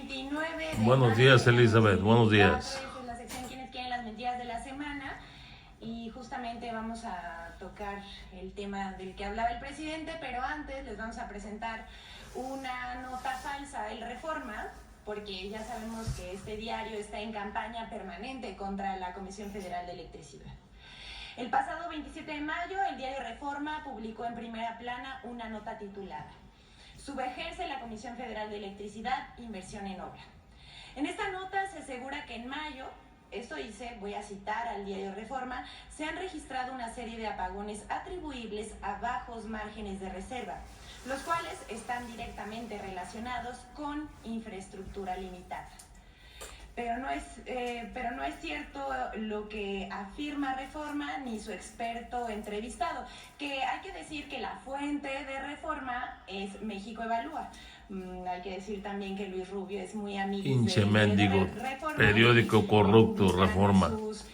29 de Buenos días, mayo de Elizabeth. Buenos 2024. días. Esta es la sección Quienes quieren las mentiras de la semana. Y justamente vamos a tocar el tema del que hablaba el presidente, pero antes les vamos a presentar una nota falsa, el Reforma, porque ya sabemos que este diario está en campaña permanente contra la Comisión Federal de Electricidad. El pasado 27 de mayo, el diario Reforma publicó en primera plana una nota titulada "Subejerce la Comisión Federal de Electricidad, inversión en obra". En esta nota se asegura que en mayo, esto dice, voy a citar al diario Reforma, se han registrado una serie de apagones atribuibles a bajos márgenes de reserva, los cuales están directamente relacionados con infraestructura limitada. Pero no es cierto lo que afirma Reforma ni su experto entrevistado, que hay que decir que la fuente de Reforma es México Evalúa. Hay que decir también que Luis Rubio es muy amigo Pinche de mendigo Reforma, periódico corrupto, Reforma. sus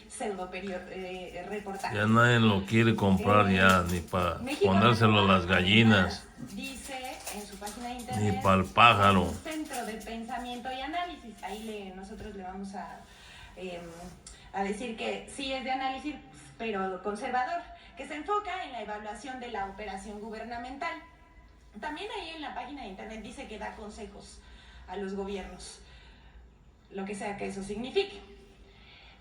reportajes. Ya nadie lo quiere comprar ya, ni para ponérselo a las gallinas, Dice en su página de internet, ni para el pájaro. un centro de pensamiento y análisis. Ahí nosotros le vamos a decir que sí es de análisis, pero conservador, que se enfoca en la evaluación de la operación gubernamental. También ahí en la página de internet dice que da consejos a los gobiernos, lo que sea que eso signifique.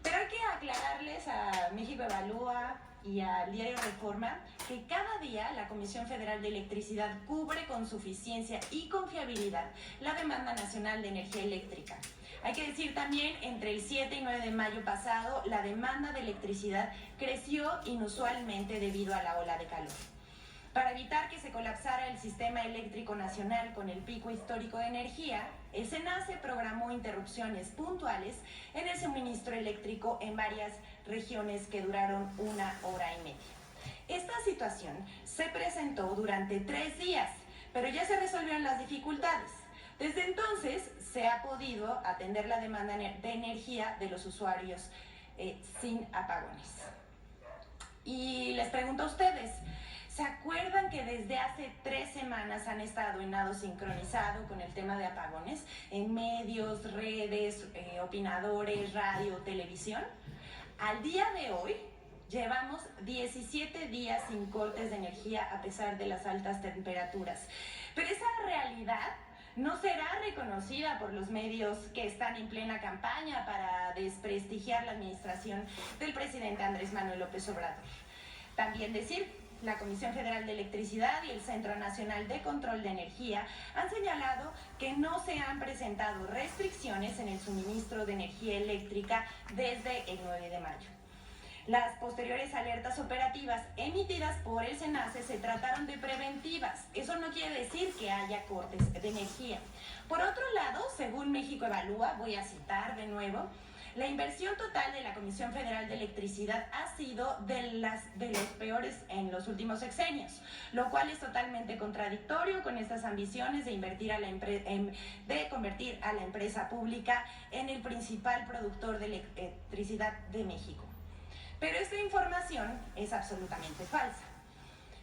Pero hay que aclararles a México Evalúa y al diario Reforma que cada día la Comisión Federal de Electricidad cubre con suficiencia y confiabilidad la demanda nacional de energía eléctrica. Hay que decir también, entre el 7 y 9 de mayo pasado, la demanda de electricidad creció inusualmente debido a la ola de calor. Para evitar que se colapsara el sistema eléctrico nacional con el pico histórico de energía, el SENACE programó interrupciones puntuales en el suministro eléctrico en varias regiones que duraron 1 hora y media. Esta situación se presentó durante 3 días, pero ya se resolvieron las dificultades. Desde entonces se ha podido atender la demanda de energía de los usuarios sin apagones. Y les pregunto a ustedes, ¿se acuerdan que desde hace 3 semanas han estado en nado sincronizado con el tema de apagones? En medios, redes, opinadores, radio, televisión. Al día de hoy, llevamos 17 días sin cortes de energía a pesar de las altas temperaturas. Pero esa realidad no será reconocida por los medios que están en plena campaña para desprestigiar la administración del presidente Andrés Manuel López Obrador. También decir, la Comisión Federal de Electricidad y el Centro Nacional de Control de Energía han señalado que no se han presentado restricciones en el suministro de energía eléctrica desde el 9 de mayo. Las posteriores alertas operativas emitidas por el SENACE se trataron de preventivas. Eso no quiere decir que haya cortes de energía. Por otro lado, según México Evalúa, voy a citar de nuevo, la inversión total de la Comisión Federal de Electricidad ha sido de los peores en los últimos sexenios, lo cual es totalmente contradictorio con estas ambiciones de convertir a la empresa pública en el principal productor de electricidad de México. Pero esta información es absolutamente falsa.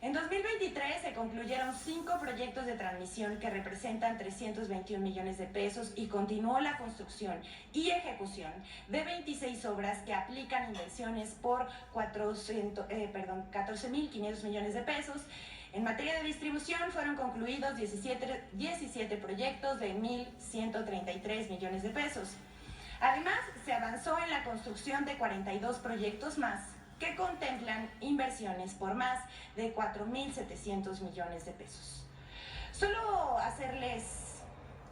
En 2023 se concluyeron 5 proyectos de transmisión que representan 321 millones de pesos y continuó la construcción y ejecución de 26 obras que aplican inversiones por 14.500 millones de pesos. En materia de distribución fueron concluidos 17 proyectos de 1.133 millones de pesos. Además, se avanzó en la construcción de 42 proyectos más que contemplan inversiones por más de 4.700 millones de pesos. Solo hacerles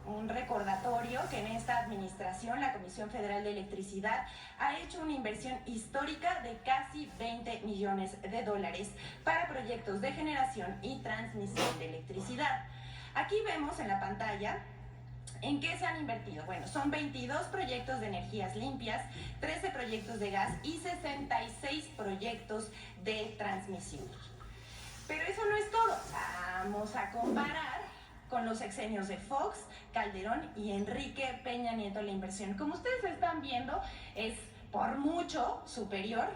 un recordatorio que en esta administración la Comisión Federal de Electricidad ha hecho una inversión histórica de casi 20 millones de dólares para proyectos de generación y transmisión de electricidad. Aquí vemos en la pantalla ¿en qué se han invertido? Bueno, son 22 proyectos de energías limpias, 13 proyectos de gas y 66 proyectos de transmisión. Pero eso no es todo. Vamos a comparar con los sexenios de Fox, Calderón y Enrique Peña Nieto la inversión. Como ustedes están viendo, es por mucho superior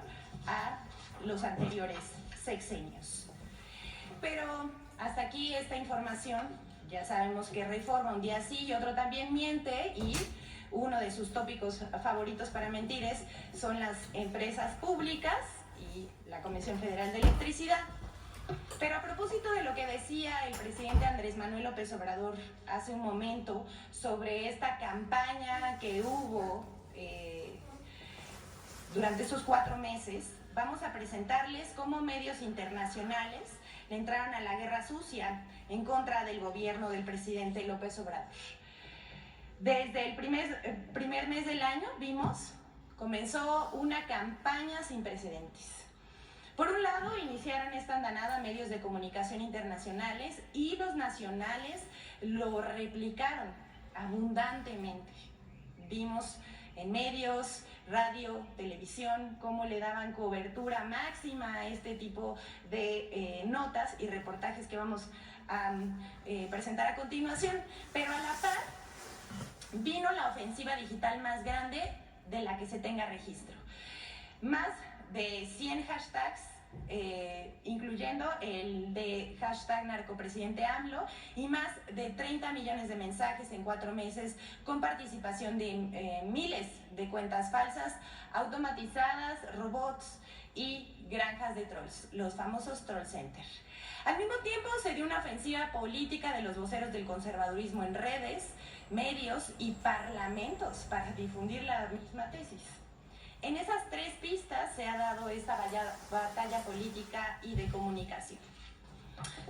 a los anteriores sexenios. Pero hasta aquí esta información. Ya sabemos que Reforma un día sí y otro también miente, y uno de sus tópicos favoritos para mentir son las empresas públicas y la Comisión Federal de Electricidad. Pero a propósito de lo que decía el presidente Andrés Manuel López Obrador hace un momento sobre esta campaña que hubo durante esos 4 meses, vamos a presentarles cómo medios internacionales le entraron a la guerra sucia en contra del gobierno del presidente López Obrador. Desde el primer mes del año comenzó una campaña sin precedentes. Por un lado, iniciaron esta andanada medios de comunicación internacionales y los nacionales lo replicaron abundantemente. Vimos en medios, radio, televisión, cómo le daban cobertura máxima a este tipo de notas y reportajes que vamos a presentar a continuación. Pero a la par, vino la ofensiva digital más grande de la que se tenga registro. Más de 100 hashtags, incluyendo el de hashtag narcopresidente AMLO, y más de 30 millones de mensajes en 4 meses, con participación de miles de cuentas falsas, automatizadas, robots y granjas de trolls, los famosos troll center. Al mismo tiempo se dio una ofensiva política de los voceros del conservadurismo en redes, medios y parlamentos para difundir la misma tesis. En esas 3 pistas se ha dado esta batalla política y de comunicación.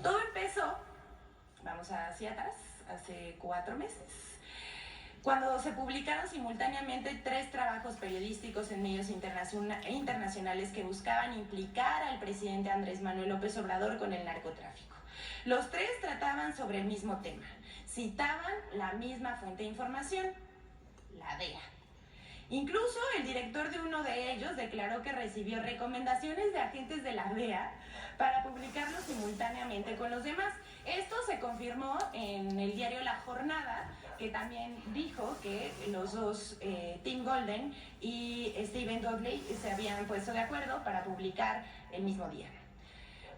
Todo empezó, vamos hacia atrás, hace 4 meses, cuando se publicaron simultáneamente 3 trabajos periodísticos en medios internacionales que buscaban implicar al presidente Andrés Manuel López Obrador con el narcotráfico. Los 3 trataban sobre el mismo tema, citaban la misma fuente de información, la DEA. Incluso el director de uno de ellos declaró que recibió recomendaciones de agentes de la DEA para publicarlo simultáneamente con los demás. Esto se confirmó en el diario La Jornada, que también dijo que los dos, Tim Golden y Stephen Dudley, se habían puesto de acuerdo para publicar el mismo día.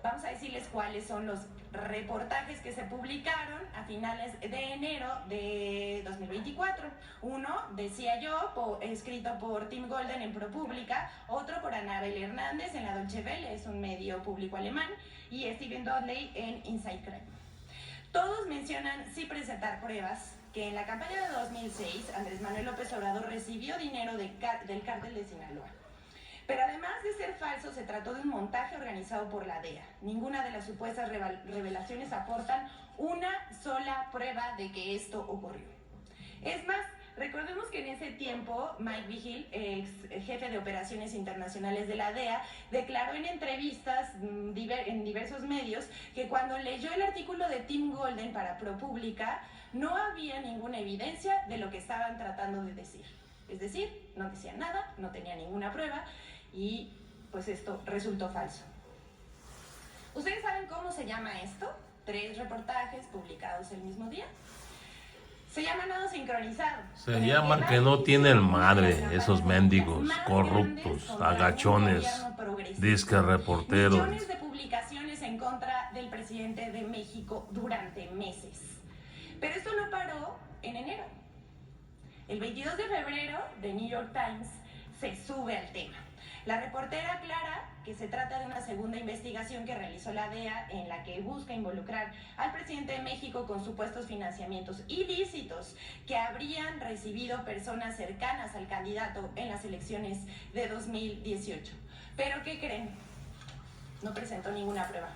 Vamos a decirles cuáles son los reportajes que se publicaron a finales de enero de 2024. Uno, decía yo, escrito por Tim Golden en ProPublica, otro por Anabel Hernández en la Deutsche Welle, es un medio público alemán, y Stephen Dudley en Inside Crime. Todos mencionan, sin presentar pruebas, que en la campaña de 2006 Andrés Manuel López Obrador recibió dinero del cártel de Sinaloa. Pero además de ser falso, se trató de un montaje organizado por la DEA. Ninguna de las supuestas revelaciones aportan una sola prueba de que esto ocurrió. Es más, recordemos que en ese tiempo Mike Vigil, ex jefe de operaciones internacionales de la DEA, declaró en entrevistas en diversos medios que cuando leyó el artículo de Tim Golden para ProPublica, no había ninguna evidencia de lo que estaban tratando de decir. Es decir, no decían nada, no tenía ninguna prueba, y pues esto resultó falso. ¿Ustedes saben cómo se llama esto? 3 reportajes publicados el mismo día. Se llama nado sincronizado. Se llama que no tienen madre esos mendigos, corruptos, agachones, disque reporteros. Millones de publicaciones en contra del presidente de México durante meses. Pero esto no paró en enero. El 22 de febrero, The New York Times se sube al tema. La reportera aclara que se trata de una segunda investigación que realizó la DEA en la que busca involucrar al presidente de México con supuestos financiamientos ilícitos que habrían recibido personas cercanas al candidato en las elecciones de 2018. ¿Pero qué creen? No presentó ninguna prueba,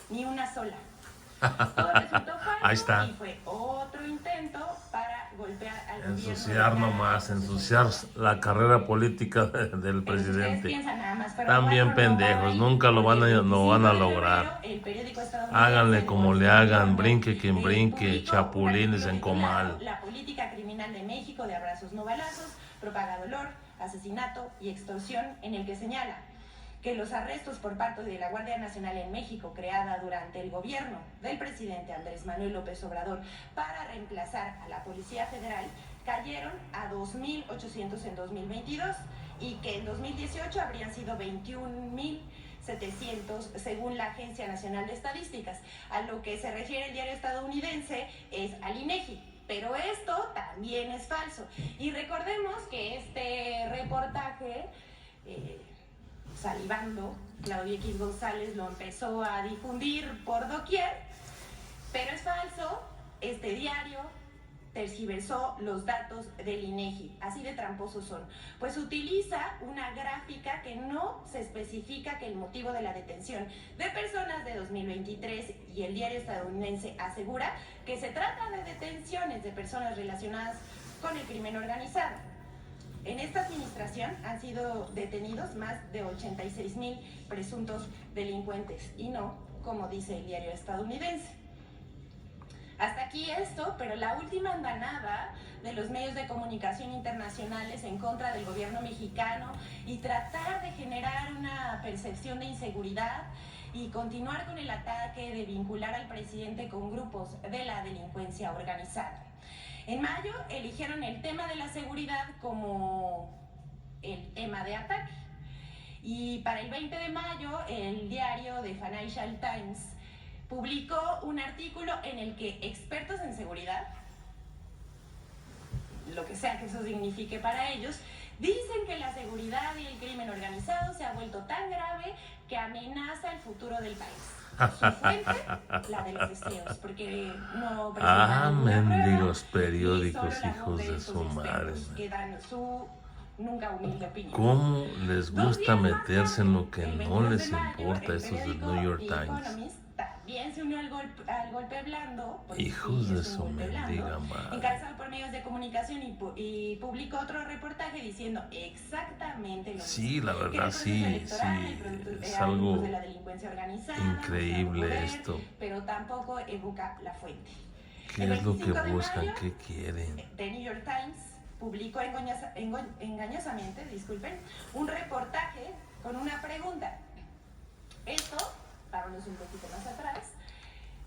ni una sola. Todo resultó falso. Ahí está. Y fue otro intento para golpear al gobierno. Ensuciar nomás, ensuciar la carrera política del presidente. Están bien pendejos, nunca lo van a lograr. Háganle como le hagan, brinque quien brinque, chapulines en comal. La política criminal de México de abrazos no balazos propaga dolor, asesinato y extorsión, en el que señala que los arrestos por parte de la Guardia Nacional en México, creada durante el gobierno del presidente Andrés Manuel López Obrador para reemplazar a la Policía Federal, cayeron a 2.800 en 2022 y que en 2018 habrían sido 21.000 700 según la Agencia Nacional de Estadísticas. A lo que se refiere el diario estadounidense es al INEGI. Pero esto también es falso. Y recordemos que este reportaje, salivando, Claudio X González lo empezó a difundir por doquier, pero es falso. Este diario tergiversó los datos del INEGI, así de tramposos son, pues utiliza una gráfica que no se especifica que el motivo de la detención de personas de 2023, y el diario estadounidense asegura que se trata de detenciones de personas relacionadas con el crimen organizado. En esta administración han sido detenidos más de 86,000 presuntos delincuentes, y no como dice el diario estadounidense. Hasta aquí esto, pero la última andanada de los medios de comunicación internacionales en contra del gobierno mexicano y tratar de generar una percepción de inseguridad y continuar con el ataque de vincular al presidente con grupos de la delincuencia organizada. En mayo eligieron el tema de la seguridad como el tema de ataque. Y para el 20 de mayo, el diario The Financial Times publicó un artículo en el que expertos en seguridad, lo que sea que eso signifique para ellos, dicen que la seguridad y el crimen organizado se ha vuelto tan grave que amenaza el futuro del país. Su fuente, la de los deseos, porque no presentan mendigos prueba, periódicos, hijos de su madre. Que dan su nunca humilde opinión. ¿Cómo les gusta meterse en lo que no les importa a estos del New York Times? También se unió al golpe blando. Hijos de su mendiga madre. Encabezado por medios de comunicación y publicó otro reportaje diciendo exactamente lo mismo. Sí, la verdad, sí. Es algo de la delincuencia organizada, increíble poder, esto. Pero tampoco evoca la fuente. ¿Qué es lo que buscan? ¿Qué quieren? The New York Times publicó engañosamente, un reportaje con una pregunta. Esto, vámonos un poquito más atrás,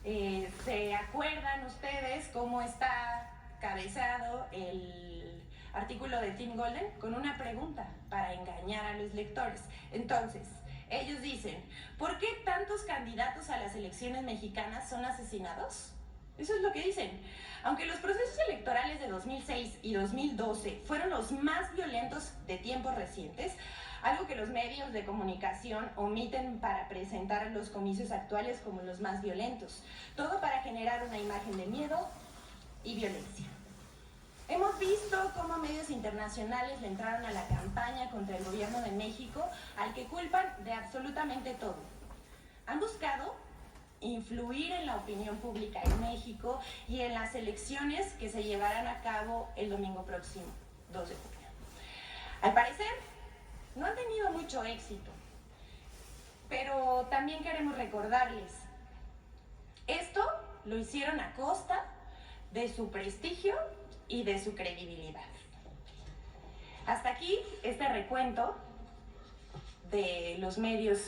¿se acuerdan ustedes cómo está cabezado el artículo de Tim Golden? Con una pregunta para engañar a los lectores. Entonces, ellos dicen, ¿por qué tantos candidatos a las elecciones mexicanas son asesinados? Eso es lo que dicen. Aunque los procesos electorales de 2006 y 2012 fueron los más violentos de tiempos recientes, algo que los medios de comunicación omiten para presentar los comicios actuales como los más violentos, todo para generar una imagen de miedo y violencia. Hemos visto cómo medios internacionales le entraron a la campaña contra el gobierno de México, al que culpan de absolutamente todo. Han buscado influir en la opinión pública en México y en las elecciones que se llevarán a cabo el domingo próximo, 2 de junio. Al parecer, no han tenido mucho éxito, pero también queremos recordarles, esto lo hicieron a costa de su prestigio y de su credibilidad. Hasta aquí este recuento de los medios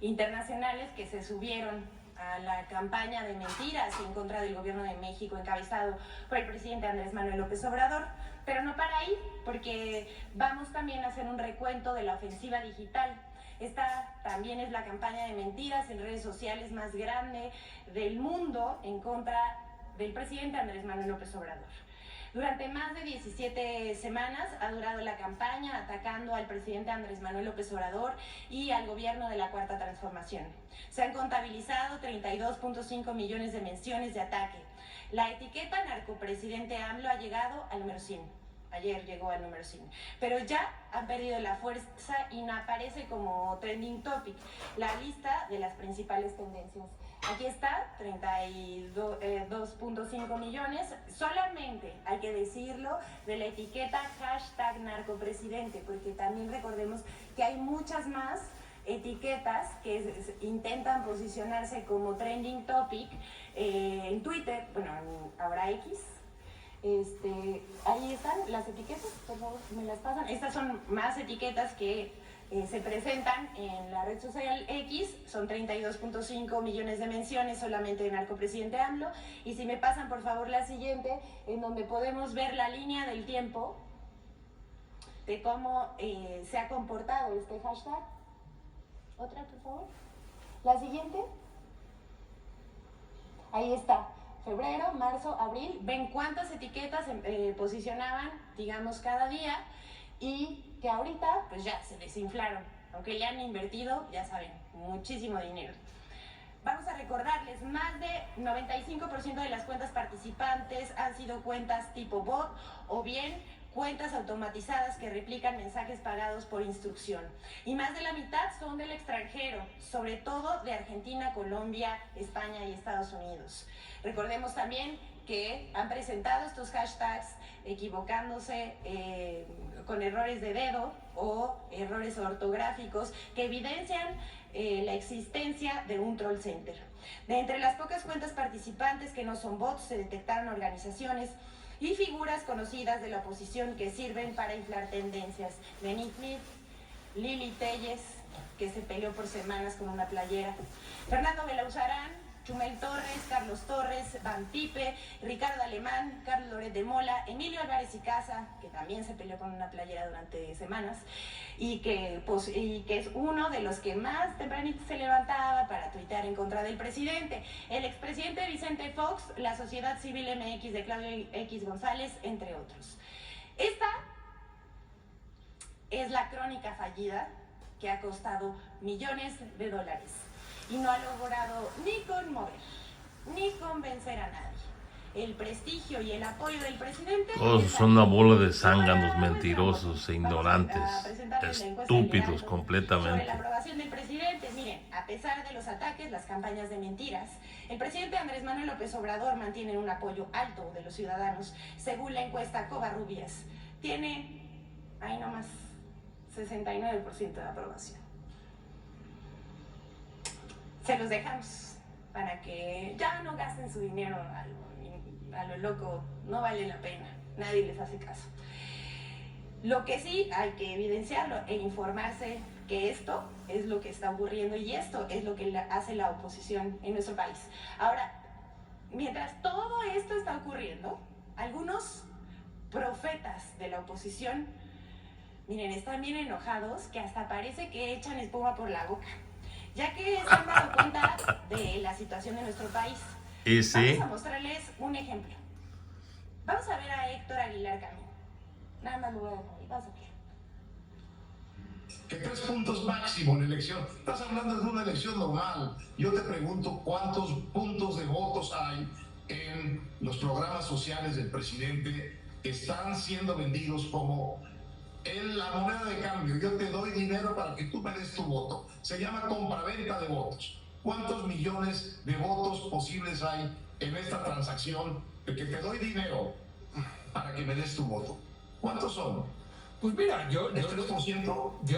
internacionales que se subieron a la campaña de mentiras en contra del gobierno de México encabezado por el presidente Andrés Manuel López Obrador. Pero no para ahí, porque vamos también a hacer un recuento de la ofensiva digital. Esta también es la campaña de mentiras en redes sociales más grande del mundo en contra del presidente Andrés Manuel López Obrador. Durante más de 17 semanas ha durado la campaña atacando al presidente Andrés Manuel López Obrador y al gobierno de la Cuarta Transformación. Se han contabilizado 32.5 millones de menciones de ataque. La etiqueta narcopresidente AMLO ha llegado al número 100. Ayer llegó al número 100. Pero ya han perdido la fuerza y no aparece como trending topic la lista de las principales tendencias. Aquí está, 32.5 millones, solamente hay que decirlo, de la etiqueta #narcopresidente, porque también recordemos que hay muchas más etiquetas que intentan posicionarse como trending topic en Twitter, bueno, ahora X. Ahí están las etiquetas, por favor, me las pasan. Estas son más etiquetas que se presentan en la red social X, son 32.5 millones de menciones solamente de narcopresidente AMLO. Y si me pasan por favor la siguiente, en donde podemos ver la línea del tiempo de cómo se ha comportado este hashtag. Otra, por favor. La siguiente. Ahí está. Febrero, marzo, abril. Ven cuántas etiquetas posicionaban, digamos, cada día. Y que ahorita, pues ya se desinflaron. Aunque le han invertido, ya saben, muchísimo dinero. Vamos a recordarles, más de 95% de las cuentas participantes han sido cuentas tipo bot o bien cuentas automatizadas que replican mensajes pagados por instrucción. Y más de la mitad son del extranjero, sobre todo de Argentina, Colombia, España y Estados Unidos. Recordemos también que han presentado estos hashtags equivocándose con errores de dedo o errores ortográficos que evidencian la existencia de un troll center. De entre las pocas cuentas participantes que no son bots, se detectaron organizaciones y figuras conocidas de la oposición que sirven para inflar tendencias. Benny Smith, Lili Telles, que se peleó por semanas con una playera, Fernando Belauzarán, Chumel Torres, Carlos Torres, Van Pipe, Ricardo Alemán, Carlos Loret de Mola, Emilio Álvarez y Casa, que también se peleó con una playera durante semanas, y que es uno de los que más tempranito se levantaba para tuitear en contra del presidente. El expresidente Vicente Fox, la Sociedad Civil MX de Claudio X González, entre otros. Esta es la crónica fallida que ha costado millones de dólares. Y no ha logrado ni conmover, ni convencer a nadie. El prestigio y el apoyo del presidente... Todos son una bola de zánganos mentirosos e ignorantes, estúpidos completamente. Sobre la aprobación del presidente, miren, a pesar de los ataques, las campañas de mentiras, el presidente Andrés Manuel López Obrador mantiene un apoyo alto de los ciudadanos. Según la encuesta Covarrubias, tiene, ahí nomás, 69% de aprobación. Se los dejamos para que ya no gasten su dinero a lo loco, no vale la pena, nadie les hace caso. Lo que sí hay que evidenciarlo e informarse que esto es lo que está ocurriendo y esto es lo que hace la oposición en nuestro país. Ahora, mientras todo esto está ocurriendo, algunos profetas de la oposición, miren, están bien enojados que hasta parece que echan espuma por la boca, ya que se han dado cuenta de la situación de nuestro país. ¿Y sí? Vamos a mostrarles un ejemplo. Vamos a ver a Héctor Aguilar Camín. Nada más lo voy a dejar ahí, vamos a ver. Que 3 puntos máximo en elección. Estás hablando de una elección normal. Yo te pregunto cuántos puntos de votos hay en los programas sociales del presidente que están siendo vendidos como la moneda de cambio. Yo te doy dinero para que tú me des tu voto. Se llama compraventa de votos. ¿Cuántos millones de votos posibles hay en esta transacción de que te doy dinero para que me des tu voto? ¿Cuántos son? Pues mira, yo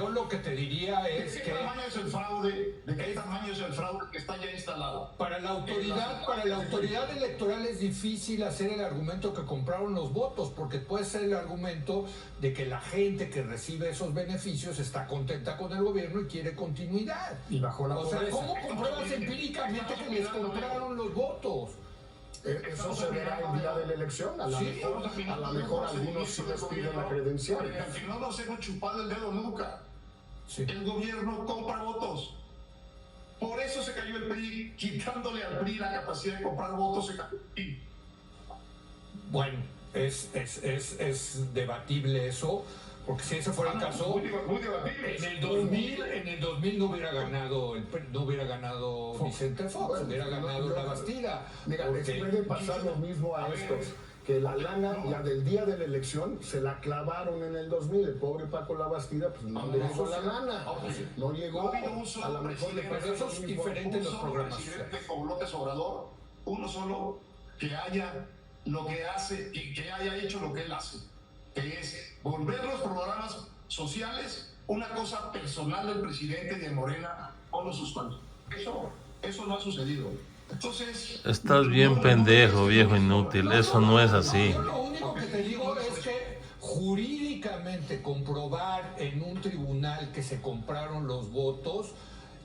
lo que te diría es ¿De qué tamaño es el fraude? ¿De qué tamaño es el fraude que está ya instalado? Para la autoridad electoral es difícil hacer el argumento que compraron los votos, porque puede ser el argumento de que la gente que recibe esos beneficios está contenta con el gobierno y quiere continuidad. Y bajo la pobreza. O sea, ¿cómo compruebas empíricamente que les compraron los votos? Eso se verá el día de la elección. A lo mejor algunos sí les piden la credencial. Porque al final no se hemos chupado el dedo nunca. Sí. El gobierno compra votos. Por eso se cayó el PRI, quitándole al PRI la capacidad de comprar votos. Se cayó el PRI. Bueno, es debatible eso, porque si ese fuera el caso, muy debatible. en el 2000 no hubiera ganado Vicente Fox, hubiera ganado la Bastida. Mira, les puede pasar lo mismo a estos, que la lana, la del día de la elección, se la clavaron en el 2000. El pobre Paco Labastida, pues no le llegó la lana, no llegó. A lo mejor le pasó eso es diferente en los programas. Presidente como López Obrador, uno solo que haya lo que hace y que haya hecho lo que él hace, que es volver los programas sociales una cosa personal del presidente y de Morena o los sustantivos. Eso no ha sucedido. Entonces, estás bien pendejo, viejo inútil. Eso no es así. Yo lo único que te digo es que jurídicamente comprobar en un tribunal que se compraron los votos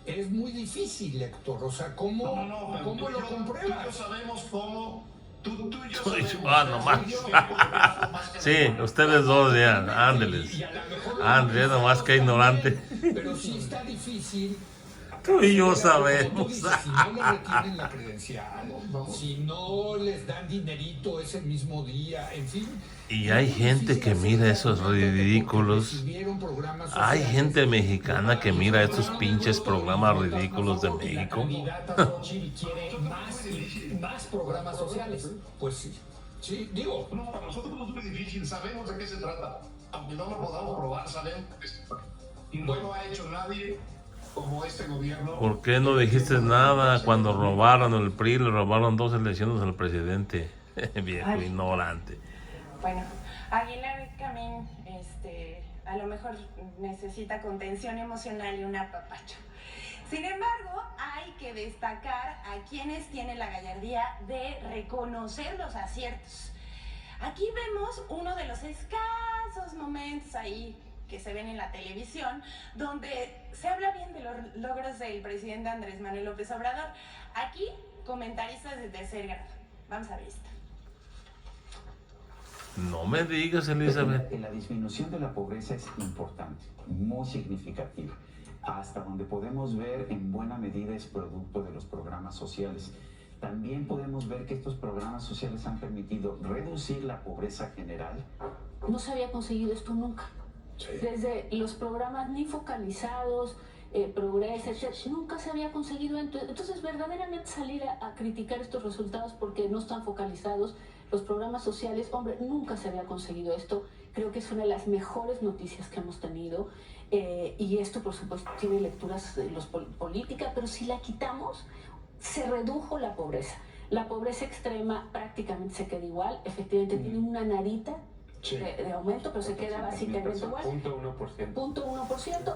es muy difícil, Héctor. O sea, ¿cómo lo compruebas? Tú y yo sabemos cómo. Tú y yo nomás. Sí, ustedes dos ya, ándeles. Andrés, nomás que ignorante. Pero sí está difícil Tú y yo Como sabemos. tú dices, si no le retienen la credencial, si no les dan dinerito ese mismo día, en fin. Y hay gente que mira esos ridículos. Hay gente mexicana que mira estos pinches programas ridículos de México. La candidata Xochitl quiere más programas sociales. Pues sí. Sí, digo. No, para nosotros no es muy difícil, sabemos de qué se trata. Aunque no lo podamos probar, sabemos que se trata. Y no lo ha hecho nadie como este gobierno. ¿Por qué no dijiste nada cuando robaron el PRI? Le robaron 2 elecciones al presidente. Viejo ignorante. Bueno, Aguilar Camín, a lo mejor necesita contención emocional y un apapacho. Sin embargo, hay que destacar a quienes tienen la gallardía de reconocer los aciertos. Aquí vemos uno de los escasos momentos ahí que se ven en la televisión, donde se habla bien de los logros del presidente Andrés Manuel López Obrador. Aquí, comentaristas de tercer grado. Vamos a ver esto. No me digas, Elizabeth. La disminución de la pobreza es importante, muy significativa. Hasta donde podemos ver, en buena medida es producto de los programas sociales. También podemos ver que estos programas sociales han permitido reducir la pobreza general. No se había conseguido esto nunca. Sí. Desde los programas ni focalizados, Progresa, etc., nunca se había conseguido. Entonces, verdaderamente salir a criticar estos resultados porque no están focalizados, los programas sociales, hombre, nunca se había conseguido esto. Creo que es una de las mejores noticias que hemos tenido. Y esto, por supuesto, tiene lecturas políticas, pero si la quitamos, se redujo la pobreza. La pobreza extrema prácticamente se queda igual. Efectivamente, tiene una narita de aumento, pero se queda básicamente igual. 0.1%. 0.1%.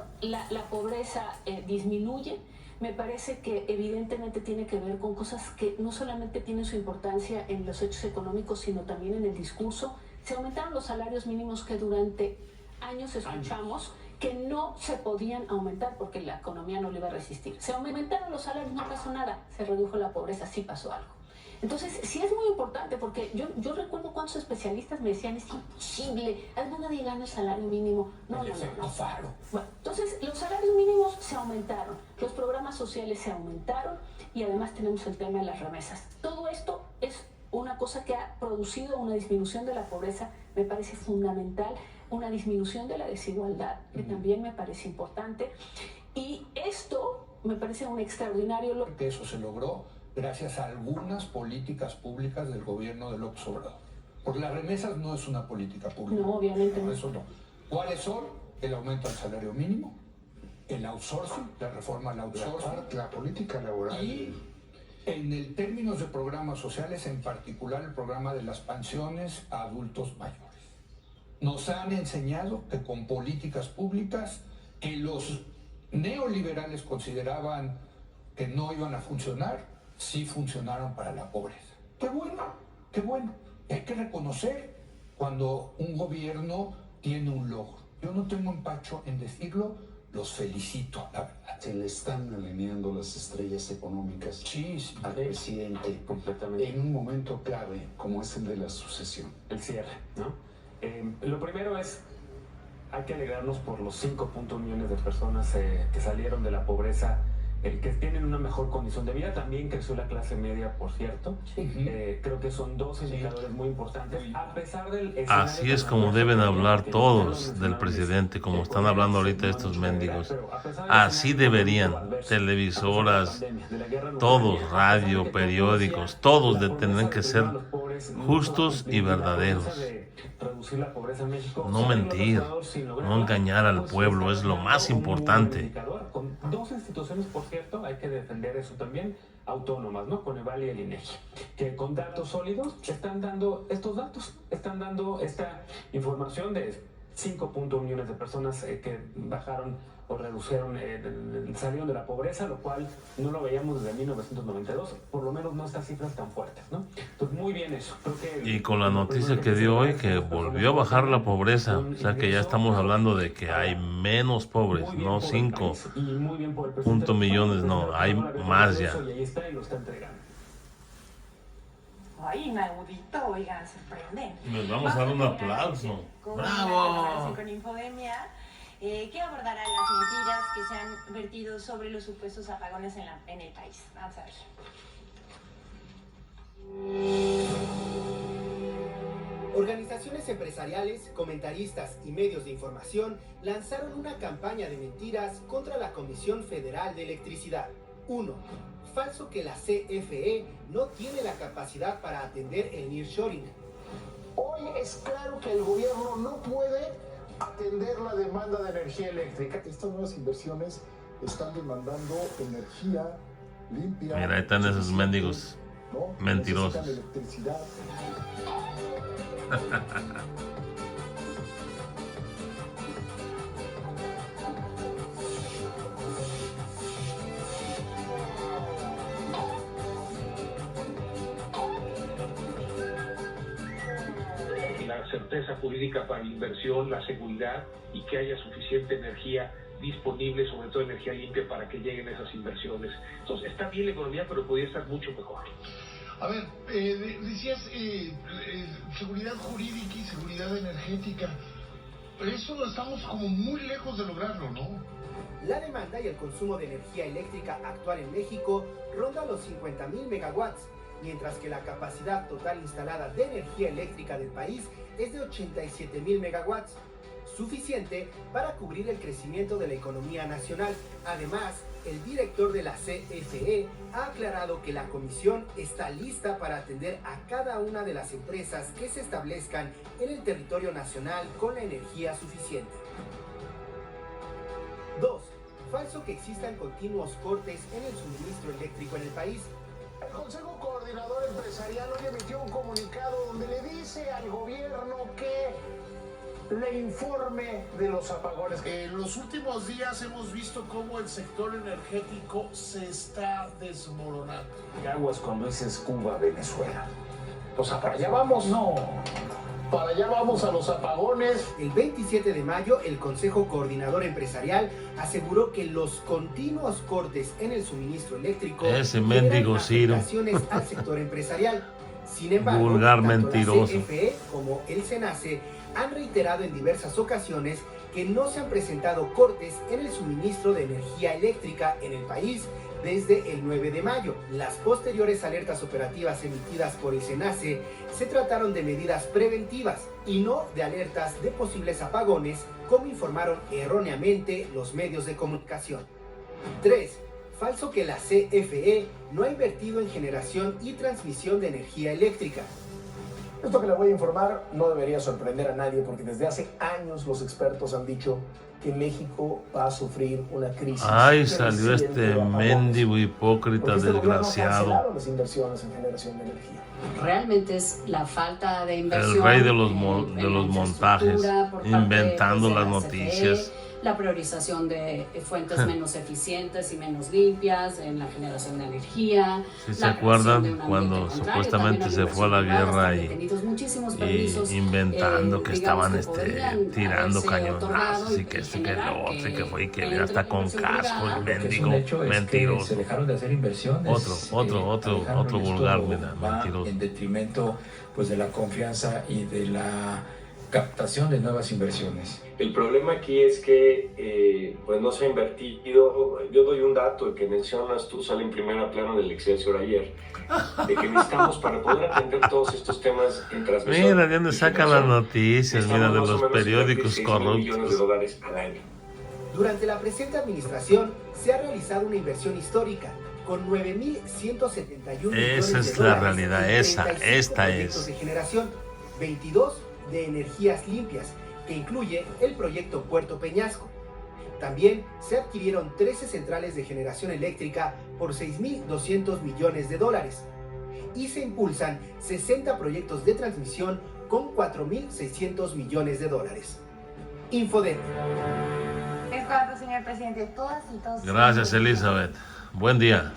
La pobreza disminuye. Me parece que evidentemente tiene que ver con cosas que no solamente tienen su importancia en los hechos económicos, sino también en el discurso. Se aumentaron los salarios mínimos que durante años escuchamos que no se podían aumentar porque la economía no le iba a resistir. Se aumentaron los salarios, no pasó nada. Se redujo la pobreza, sí pasó algo. Entonces, sí es muy importante porque yo recuerdo cuántos especialistas me decían, es imposible, nadie gana el salario mínimo. No. Bueno, entonces, los salarios mínimos se aumentaron, los programas sociales se aumentaron y además tenemos el tema de las remesas. Todo esto es una cosa que ha producido una disminución de la pobreza, me parece fundamental, una disminución de la desigualdad, que también me parece importante. Y esto me parece un extraordinario que eso se logró gracias a algunas políticas públicas del gobierno de López Obrador. Porque las remesas no es una política pública. No, obviamente no. Eso no. ¿Cuáles son? El aumento del salario mínimo, el outsourcing, la reforma al outsourcing, la política laboral. Y en el términos de programas sociales, en particular el programa de las pensiones a adultos mayores. Nos han enseñado que con políticas públicas que los neoliberales consideraban que no iban a funcionar, sí funcionaron para la pobreza. ¡Qué bueno! ¡Qué bueno! Y hay que reconocer cuando un gobierno tiene un logro. Yo no tengo empacho en decirlo, los felicito, la verdad. Se le están alineando las estrellas económicas al presidente completamente en un momento clave como es el de la sucesión. El cierre, ¿no? Lo primero es, hay que alegrarnos por los 5.1 millones de personas que salieron de la pobreza, que tienen una mejor condición de vida. También creció la clase media, por cierto. Creo que son dos indicadores muy importantes. A pesar del así es como deben hablar todos del presidente, como están hablando ahorita estos mendigos. Así deberían, televisoras, todos, radio, periódicos, todos tendrán que ser justos y verdaderos. No mentir, no engañar al pueblo, es lo más importante. Con dos instituciones, por cierto, hay que defender eso también, autónomas, ¿no? Coneval y el INEGI, que con datos sólidos están dando estos datos, están dando esta información de 5.1 millones de personas que bajaron o reducieron, salieron de la pobreza, lo cual no lo veíamos desde 1992, por lo menos no estas cifras tan fuertes, ¿no? Entonces, muy bien eso. Creo que y con la noticia que dio hoy, que volvió a bajar la pobreza, o sea que ya estamos hablando de que hay menos pobres, no 5 millones, no, hay más ya. Y ahí está y lo está entregando. Ay, inaudito, oigan, sorprende. Nos vamos a dar un aplauso. Con ¡Bravo! Con Infodemia. que abordará las mentiras que se han vertido sobre los supuestos apagones en el país. Vamos a ver. Organizaciones empresariales, comentaristas y medios de información lanzaron una campaña de mentiras contra la Comisión Federal de Electricidad. 1. Falso que la CFE no tiene la capacidad para atender el nearshoring. Hoy es claro que el gobierno no puede atender la demanda de energía eléctrica. Estas nuevas inversiones están demandando energía limpia. Mira, ahí están esos mendigos, ¿no? mentirosos. Necesitan electricidad. La certeza jurídica para la inversión, la seguridad y que haya suficiente energía disponible, sobre todo energía limpia, para que lleguen esas inversiones. Entonces, está bien la economía, pero podría estar mucho mejor. A ver, decías seguridad jurídica y seguridad energética. Eso estamos como muy lejos de lograrlo, ¿no? La demanda y el consumo de energía eléctrica actual en México ronda los 50,000 megawatts, mientras que la capacidad total instalada de energía eléctrica del país es de 87,000 megawatts, suficiente para cubrir el crecimiento de la economía nacional. Además, el director de la CFE ha aclarado que la comisión está lista para atender a cada una de las empresas que se establezcan en el territorio nacional con la energía suficiente. 2. Falso que existan continuos cortes en el suministro eléctrico en el país. El Consejo Coordinador Empresarial hoy emitió un comunicado donde le dice al gobierno que le informe de los apagones. En los últimos días hemos visto cómo el sector energético se está desmoronando. Aguas cuando dices Cuba, Venezuela. O sea, para allá vamos. No. Para allá vamos a los apagones. El 27 de mayo, el Consejo Coordinador Empresarial aseguró que los continuos cortes en el suministro eléctrico ese mendigo Ciro al sector empresarial. Sin embargo, vulgar, tanto mentiroso, la CFE como el SENACE han reiterado en diversas ocasiones que no se han presentado cortes en el suministro de energía eléctrica en el país desde el 9 de mayo. Las posteriores alertas operativas emitidas por el SENACE se trataron de medidas preventivas y no de alertas de posibles apagones, como informaron erróneamente los medios de comunicación. 3. Falso que la CFE no ha invertido en generación y transmisión de energía eléctrica. Esto que le voy a informar no debería sorprender a nadie porque desde hace años los expertos han dicho que México va a sufrir una crisis. Ay, salió este mendigo hipócrita desgraciado. Las inversiones en generación de energía. Realmente es la falta de inversión. El rey de los montajes, inventando las noticias. La priorización de fuentes menos eficientes y menos limpias en la generación de energía. ¿Sí se acuerdan cuando supuestamente se fue a la guerra y inventando que estaban tirando cañonazos y que esto, que lo otro, y que fue y que viene hasta con casco el mendigo mentiroso? Se dejaron de hacer inversiones. Otro vulgar, mentiroso. En detrimento pues de la confianza y de la captación de nuevas inversiones. El problema aquí es que pues no se ha invertido. Yo doy un dato que mencionas tú, sale en primera plana del Excelsior ayer, de que necesitamos para poder atender todos estos temas en transmisión. Mira de dónde sacan las noticias, mira, de los periódicos corruptos. Millones de dólares al año. Durante la presente administración se ha realizado una inversión histórica con 9,171 millones esa es de la dólares realidad, esta es. De generación, 22 de energías limpias, que incluye el proyecto Puerto Peñasco. También se adquirieron 13 centrales de generación eléctrica por 6,200 millones de dólares y se impulsan 60 proyectos de transmisión con 4,600 millones de dólares. Infodem. Es cuanto, señor presidente. Todas y todos. Gracias, Elizabeth. Buen día.